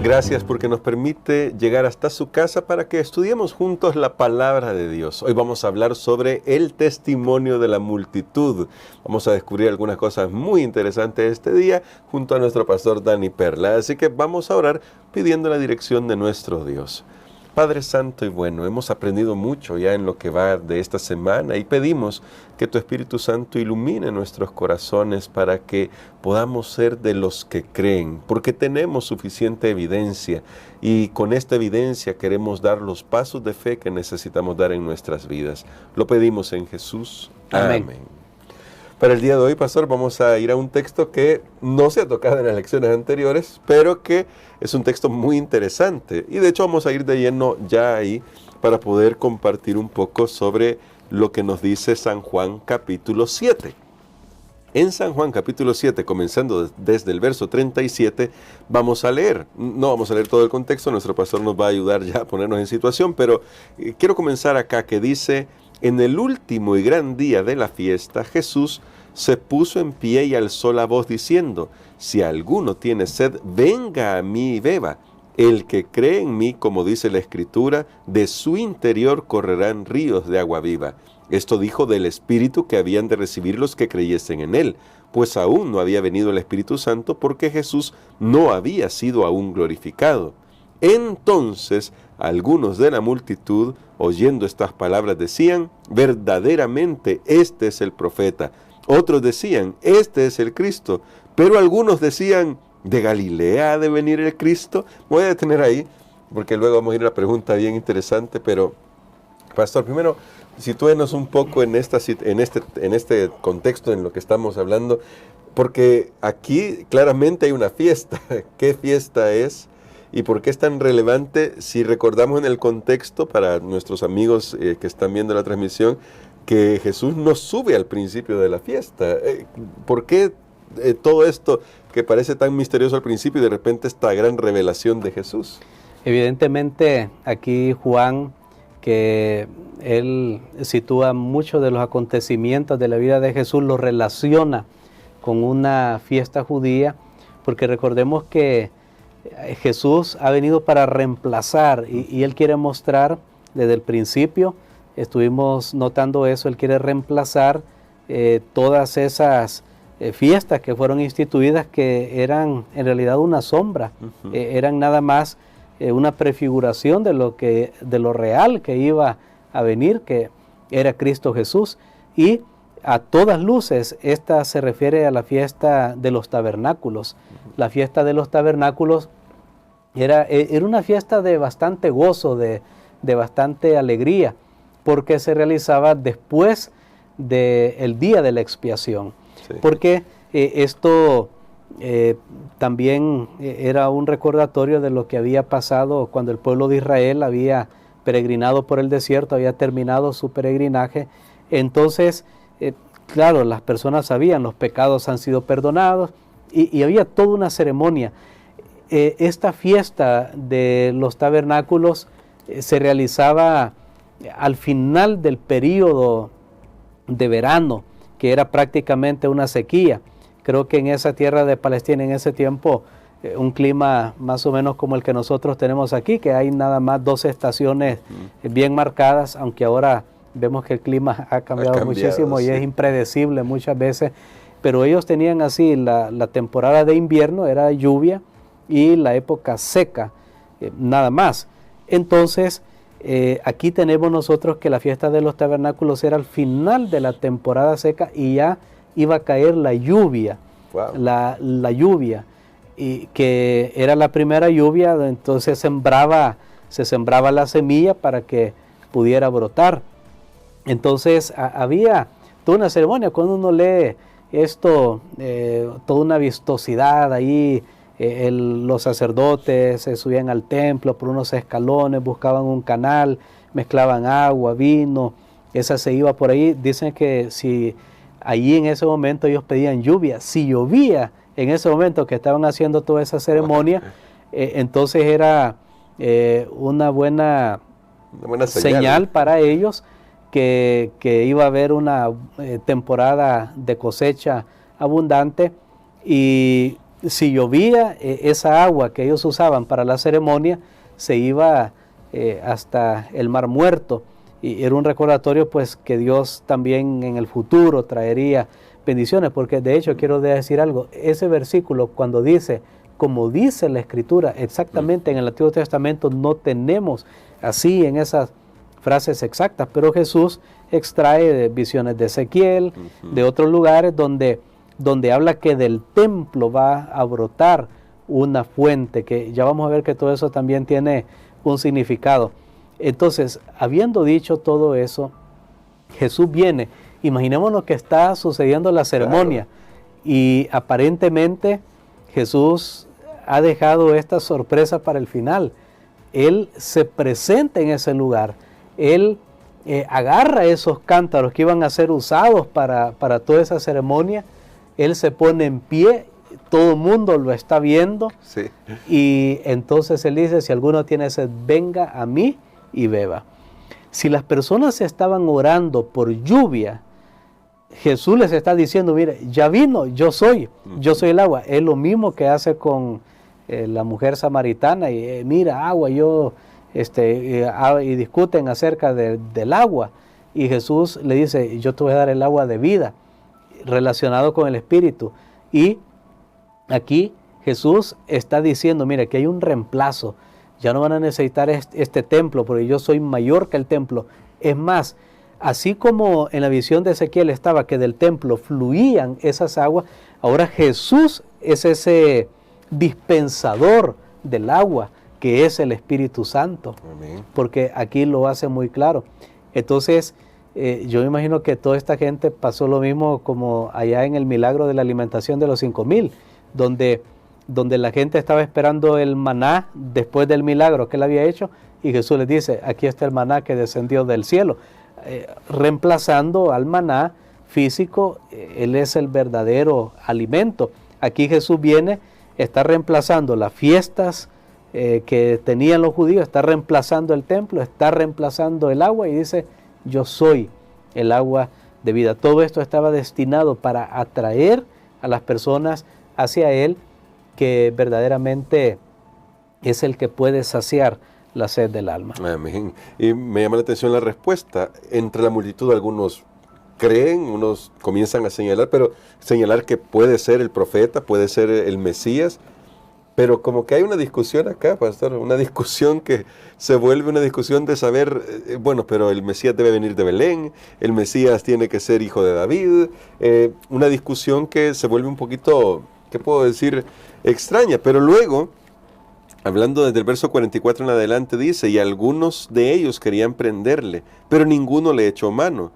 Gracias porque nos permite llegar hasta su casa para que estudiemos juntos la palabra de Dios. Hoy vamos a hablar sobre el testimonio de la multitud. Vamos a descubrir algunas cosas muy interesantes este día junto a nuestro pastor Dani Perla. Así que vamos a orar pidiendo la dirección de nuestro Dios. Padre Santo y bueno, hemos aprendido mucho ya en lo que va de esta semana y pedimos que tu Espíritu Santo ilumine nuestros corazones para que podamos ser de los que creen, porque tenemos suficiente evidencia y con esta evidencia queremos dar los pasos de fe que necesitamos dar en nuestras vidas. Lo pedimos en Jesús. Amén. Para el día de hoy, pastor, vamos a ir a un texto que no se ha tocado en las lecciones anteriores, pero que es un texto muy interesante. Y de hecho vamos a ir de lleno ya ahí para poder compartir un poco sobre lo que nos dice San Juan capítulo 7. En San Juan capítulo 7, comenzando desde el verso 37, vamos a leer. No vamos a leer todo el contexto, nuestro pastor nos va a ayudar ya a ponernos en situación, pero quiero comenzar acá que dice: en el último y gran día de la fiesta, Jesús se puso en pie y alzó la voz diciendo: si alguno tiene sed, venga a mí y beba. El que cree en mí, como dice la Escritura, de su interior correrán ríos de agua viva. Esto dijo del Espíritu que habían de recibir los que creyesen en él, pues aún no había venido el Espíritu Santo porque Jesús no había sido aún glorificado. Entonces algunos de la multitud, oyendo estas palabras, decían: verdaderamente este es el profeta. Otros decían: este es el Cristo. Pero algunos decían: ¿de Galilea ha de venir el Cristo? Voy a detener ahí, porque luego vamos a ir a una pregunta bien interesante, pero pastor, primero sitúenos un poco en este contexto en lo que estamos hablando, porque aquí claramente hay una fiesta. ¿Qué fiesta es? ¿Y por qué es tan relevante? Si recordamos en el contexto, para nuestros amigos que están viendo la transmisión, que Jesús no sube al principio de la fiesta. ¿Por qué todo esto que parece tan misterioso al principio y de repente esta gran revelación de Jesús? Evidentemente aquí Juan, que él sitúa muchos de los acontecimientos de la vida de Jesús, los relaciona con una fiesta judía, porque recordemos que Jesús ha venido para reemplazar y él quiere mostrar desde el principio, estuvimos notando eso, él quiere reemplazar todas esas fiestas que fueron instituidas, que eran en realidad una sombra, eran nada más una prefiguración de lo real que iba a venir, que era Cristo Jesús. Y a todas luces esta se refiere a la fiesta de los tabernáculos. La fiesta de los tabernáculos era una fiesta de bastante gozo, de bastante alegría, porque se realizaba después del día de la expiación. Sí. Porque esto también era un recordatorio de lo que había pasado cuando el pueblo de Israel había peregrinado por el desierto, había terminado su peregrinaje. Entonces, claro, las personas sabían, los pecados han sido perdonados y había toda una ceremonia. Esta fiesta de los tabernáculos se realizaba al final del período de verano, que era prácticamente una sequía. Creo que en esa tierra de Palestina, en ese tiempo, un clima más o menos como el que nosotros tenemos aquí, que hay nada más 2 estaciones bien marcadas, aunque ahora vemos que el clima ha cambiado muchísimo, sí, y es impredecible muchas veces, pero ellos tenían así, la temporada de invierno era lluvia y la época seca, nada más. Entonces, aquí tenemos nosotros que la fiesta de los tabernáculos era al final de la temporada seca y ya iba a caer la lluvia. Wow. La lluvia, y que era la primera lluvia, entonces se sembraba la semilla para que pudiera brotar. Entonces había toda una ceremonia. Cuando uno lee esto, toda una vistosidad ahí, los sacerdotes se subían al templo por unos escalones, buscaban un canal, mezclaban agua, vino, esa se iba por ahí. Dicen que si allí en ese momento ellos pedían lluvia, si llovía en ese momento que estaban haciendo toda esa ceremonia, entonces era una buena señal para ellos que iba a haber una temporada de cosecha abundante. Y si llovía, esa agua que ellos usaban para la ceremonia se iba hasta el Mar Muerto, y era un recordatorio pues que Dios también en el futuro traería bendiciones, porque de hecho quiero decir algo, ese versículo cuando dice, como dice la Escritura, exactamente en el Antiguo Testamento no tenemos así en esas frases exactas, pero Jesús extrae de visiones de Ezequiel, de otros lugares donde habla que del templo va a brotar una fuente, que ya vamos a ver que todo eso también tiene un significado. Entonces, habiendo dicho todo eso, Jesús viene, imaginémonos que está sucediendo la ceremonia, claro, y aparentemente Jesús ha dejado esta sorpresa para el final. Él se presenta en ese lugar, Él agarra esos cántaros que iban a ser usados para toda esa ceremonia, Él se pone en pie, todo el mundo lo está viendo, sí, y entonces Él dice, si alguno tiene sed, venga a mí y beba. Si las personas estaban orando por lluvia, Jesús les está diciendo, mire, ya vino, yo soy el agua. Es lo mismo que hace con la mujer samaritana, y mira, agua, y discuten acerca del agua, y Jesús le dice, yo te voy a dar el agua de vida, relacionado con el Espíritu. Y aquí Jesús está diciendo, mira, que hay un reemplazo, ya no van a necesitar este templo, porque yo soy mayor que el templo. Es más, así como en la visión de Ezequiel estaba que del templo fluían esas aguas, ahora Jesús es ese dispensador del agua, que es el Espíritu Santo. Amén. Porque aquí lo hace muy claro. Entonces, yo me imagino que toda esta gente pasó lo mismo como allá en el milagro de la alimentación de los 5,000, donde la gente estaba esperando el maná después del milagro que él había hecho, y Jesús les dice, aquí está el maná que descendió del cielo, reemplazando al maná físico. Él es el verdadero alimento. Aquí Jesús viene, está reemplazando las fiestas que tenían los judíos, está reemplazando el templo, está reemplazando el agua, y dice, yo soy el agua de vida. Todo esto estaba destinado para atraer a las personas hacia Él, que verdaderamente es el que puede saciar la sed del alma. Amén. Y me llama la atención la respuesta. Entre la multitud algunos creen, unos comienzan a señalar, pero señalar que puede ser el profeta, puede ser el Mesías, pero como que hay una discusión acá, pastor, una discusión que se vuelve una discusión de saber, bueno, pero el Mesías debe venir de Belén, el Mesías tiene que ser hijo de David, una discusión que se vuelve un poquito, ¿qué puedo decir?, extraña. Pero luego, hablando desde el verso 44 en adelante, dice, y algunos de ellos querían prenderle, pero ninguno le echó mano.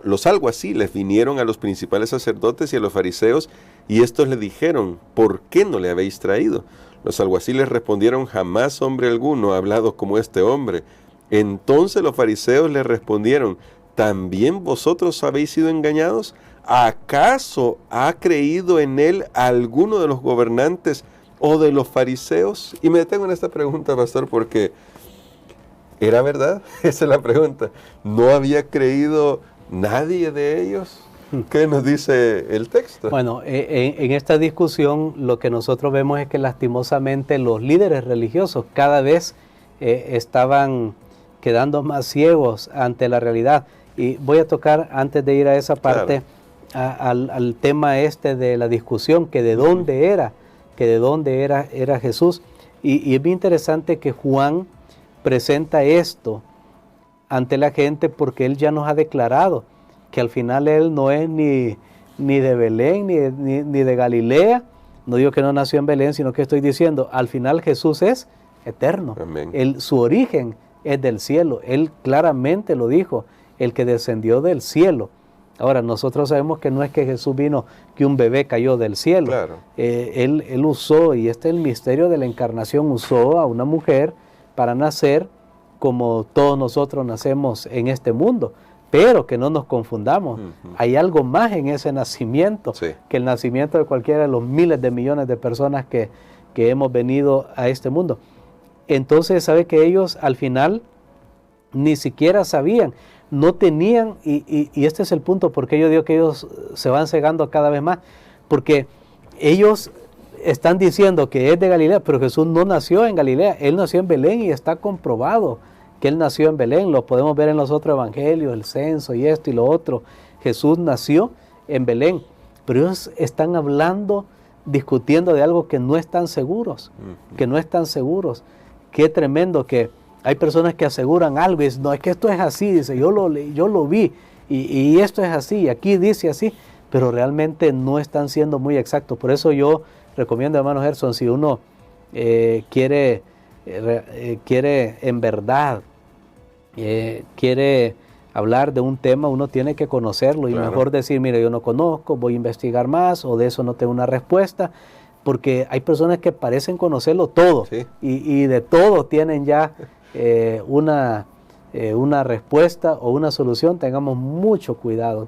Los alguaciles vinieron a los principales sacerdotes y a los fariseos, y estos le dijeron, ¿por qué no le habéis traído? Los alguaciles respondieron, jamás hombre alguno ha hablado como este hombre. Entonces los fariseos le respondieron, ¿también vosotros habéis sido engañados? ¿Acaso ha creído en él alguno de los gobernantes o de los fariseos? Y me detengo en esta pregunta, pastor, porque ¿era verdad? Esa es la pregunta. ¿No había creído nadie de ellos? ¿Qué nos dice el texto? Bueno, en esta discusión lo que nosotros vemos es que lastimosamente los líderes religiosos cada vez estaban quedando más ciegos ante la realidad. Y voy a tocar, antes de ir a esa parte, claro, al tema de la discusión, que de dónde era Jesús. Y es bien interesante que Juan presenta esto ante la gente, porque él ya nos ha declarado que al final él no es ni de Belén ni de Galilea. No digo que no nació en Belén, sino que estoy diciendo, al final Jesús es eterno. Su origen es del cielo. Él claramente lo dijo, el que descendió del cielo. Ahora, nosotros sabemos que no es que Jesús vino, que un bebé cayó del cielo. Claro. Él usó, y este es el misterio de la encarnación, usó a una mujer para nacer como todos nosotros nacemos en este mundo. Pero que no nos confundamos, hay algo más en ese nacimiento, sí, que el nacimiento de cualquiera de los miles de millones de personas que hemos venido a este mundo. Entonces, sabe que ellos al final ni siquiera sabían, no tenían, y este es el punto porque yo digo que ellos se van cegando cada vez más, porque ellos están diciendo que es de Galilea, pero Jesús no nació en Galilea, Él nació en Belén y está comprobado que Él nació en Belén. Lo podemos ver en los otros evangelios, el censo y esto y lo otro. Jesús nació en Belén, pero ellos están hablando, discutiendo de algo que no están seguros, que no están seguros. Qué tremendo que hay personas que aseguran algo y dicen, no, es que esto es así, dice, yo lo vi y esto es así, y aquí dice así, pero realmente no están siendo muy exactos. Por eso yo recomiendo, hermano Gerson, si uno quiere en verdad, quiere hablar de un tema, uno tiene que conocerlo y mejor decir, mire, yo no conozco, voy a investigar más o de eso no tengo una respuesta, porque hay personas que parecen conocerlo todo, ¿sí? y de todo tienen ya una respuesta o una solución. Tengamos mucho cuidado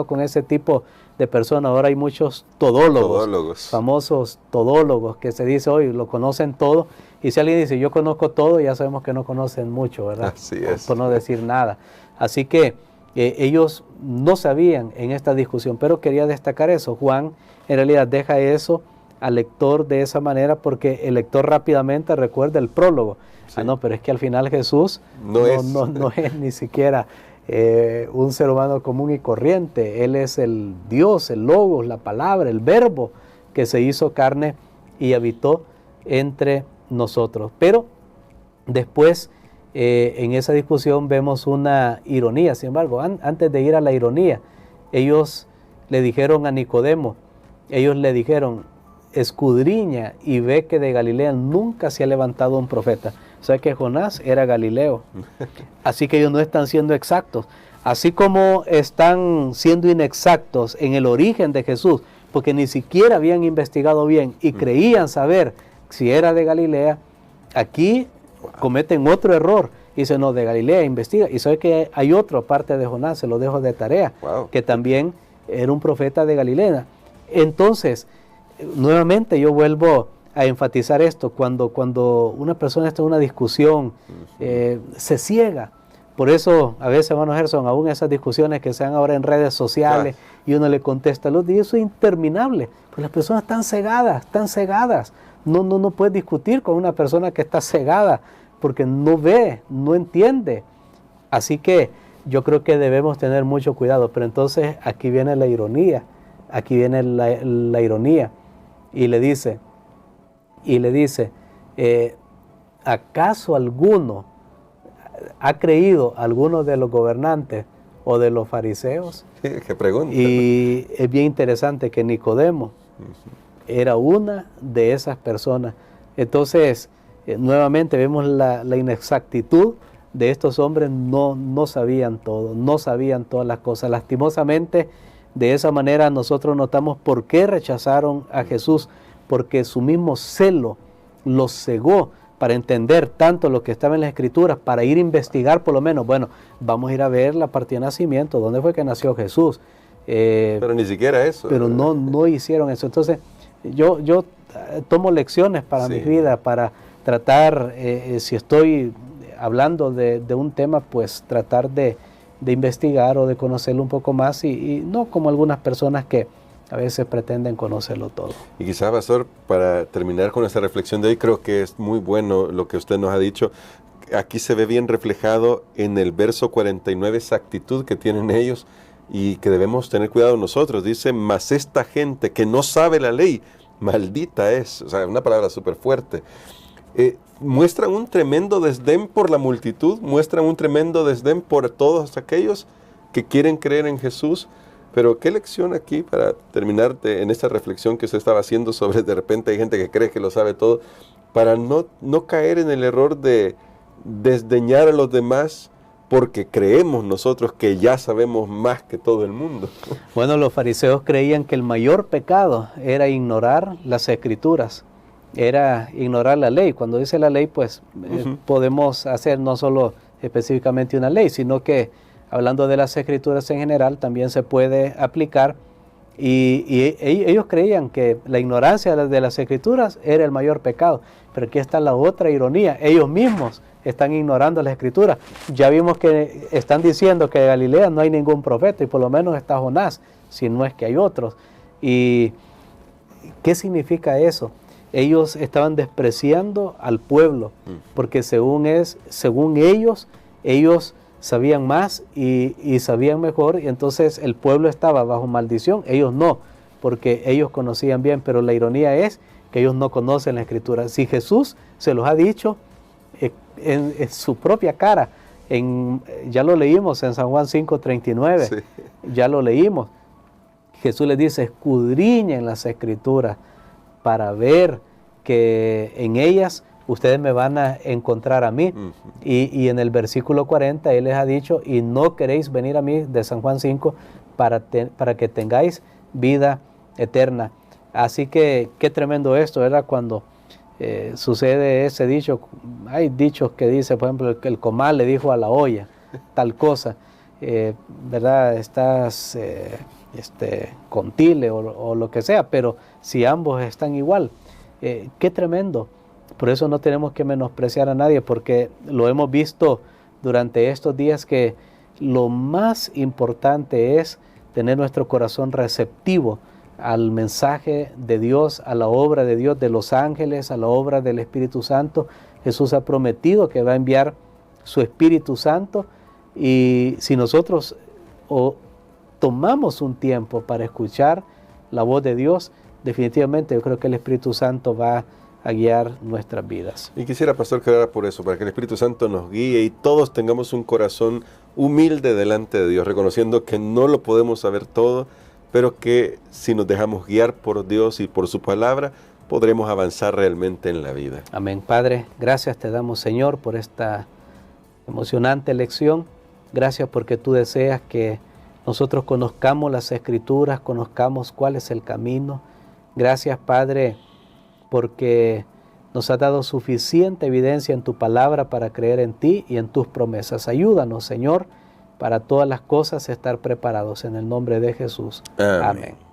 con ese tipo de personas. Ahora hay muchos todólogos, famosos todólogos, que se dice hoy, lo conocen todo, y si alguien dice yo conozco todo, ya sabemos que no conocen mucho, ¿verdad? Así es. Por no decir nada. Así que ellos no sabían en esta discusión, pero quería destacar eso. Juan en realidad deja eso al lector de esa manera, porque el lector rápidamente recuerda el prólogo. Sí. No, pero es que al final Jesús no es ni siquiera un ser humano común y corriente. Él es el Dios, el Logos, la palabra, el verbo que se hizo carne y habitó entre nosotros. Pero después en esa discusión vemos una ironía. Sin embargo, antes de ir a la ironía, ellos le dijeron a Nicodemo, escudriña y ve que de Galilea nunca se ha levantado un profeta. O sea que Jonás era Galileo. Así que ellos no están siendo exactos. Así como están siendo inexactos en el origen de Jesús, porque ni siquiera habían investigado bien y creían saber si era de Galilea, aquí cometen otro error. Dicen, no, de Galilea, investiga. Y sabe que hay otro, aparte de Jonás, se lo dejo de tarea, que también era un profeta de Galilea. Entonces, nuevamente yo vuelvo a enfatizar esto, cuando una persona está en una discusión, se ciega. Por eso, a veces, hermano Gerson, aún esas discusiones que se dan ahora en redes sociales, y uno le contesta, y eso es interminable, pues las personas están cegadas. No puedes discutir con una persona que está cegada, porque no ve, no entiende. Así que yo creo que debemos tener mucho cuidado, pero entonces aquí viene la ironía, y le dice, ¿acaso alguno ha creído, alguno de los gobernantes o de los fariseos? ¿Qué pregunta? Y es bien interesante que Nicodemo era una de esas personas. Entonces, nuevamente vemos la inexactitud de estos hombres. No sabían todo, no sabían todas las cosas. Lastimosamente, de esa manera nosotros notamos por qué rechazaron a Jesús, porque su mismo celo los cegó para entender tanto lo que estaba en las Escrituras, para ir a investigar por lo menos, bueno, vamos a ir a ver la partida de nacimiento, dónde fue que nació Jesús. Pero ni siquiera eso. Pero no hicieron eso. Entonces, yo tomo lecciones para mi vida, para tratar, si estoy hablando de un tema, pues tratar de investigar o de conocerlo un poco más y no como algunas personas que a veces pretenden conocerlo todo. Y quizás, pastor, para terminar con esta reflexión de hoy, creo que es muy bueno lo que usted nos ha dicho. Aquí se ve bien reflejado en el verso 49 esa actitud que tienen ellos y que debemos tener cuidado nosotros. Dice, mas esta gente que no sabe la ley, maldita es. O sea, una palabra súper fuerte. Muestran un tremendo desdén por la multitud, muestran un tremendo desdén por todos aquellos que quieren creer en Jesús. Pero qué lección aquí para terminar en esta reflexión que usted estaba haciendo sobre de repente hay gente que cree que lo sabe todo, para no caer en el error de desdeñar a los demás porque creemos nosotros que ya sabemos más que todo el mundo. Bueno, los fariseos creían que el mayor pecado era ignorar las Escrituras, era ignorar la ley. Cuando dice la ley, pues podemos hacer no solo específicamente una ley, sino que hablando de las Escrituras en general, también se puede aplicar. Y ellos creían que la ignorancia de las Escrituras era el mayor pecado. Pero aquí está la otra ironía. Ellos mismos están ignorando las Escrituras. Ya vimos que están diciendo que de Galilea no hay ningún profeta, y por lo menos está Jonás, si no es que hay otros. Y ¿qué significa eso? Ellos estaban despreciando al pueblo, porque según ellos sabían más y sabían mejor, y entonces el pueblo estaba bajo maldición, ellos no, porque ellos conocían bien, pero la ironía es que ellos no conocen la Escritura. Si Jesús se los ha dicho en su propia cara, ya lo leímos en San Juan 5:39, sí. Ya lo leímos, Jesús les dice, escudriñen las Escrituras para ver que en ellas ustedes me van a encontrar a mí. Y en el versículo 40 Él les ha dicho, y no queréis venir a mí, de San Juan 5, para que tengáis vida eterna. Así que qué tremendo esto, ¿verdad? Cuando sucede ese dicho, hay dichos que dice, por ejemplo, que el comal le dijo a la olla, tal cosa, ¿verdad? Estás con tile o lo que sea, pero si ambos están igual, qué tremendo. Por eso no tenemos que menospreciar a nadie, porque lo hemos visto durante estos días que lo más importante es tener nuestro corazón receptivo al mensaje de Dios, a la obra de Dios, de los ángeles, a la obra del Espíritu Santo. Jesús ha prometido que va a enviar su Espíritu Santo, y si nosotros tomamos un tiempo para escuchar la voz de Dios, definitivamente yo creo que el Espíritu Santo va a guiar nuestras vidas. Y quisiera, pastor, que orara por eso, para que el Espíritu Santo nos guíe y todos tengamos un corazón humilde delante de Dios, reconociendo que no lo podemos saber todo, pero que si nos dejamos guiar por Dios y por su palabra, podremos avanzar realmente en la vida. Amén. Padre, gracias te damos, Señor, por esta emocionante lección. Gracias porque tú deseas que nosotros conozcamos las Escrituras, conozcamos cuál es el camino. Gracias, Padre, porque nos has dado suficiente evidencia en tu palabra para creer en ti y en tus promesas. Ayúdanos, Señor, para todas las cosas estar preparados en el nombre de Jesús. Amén. Amén.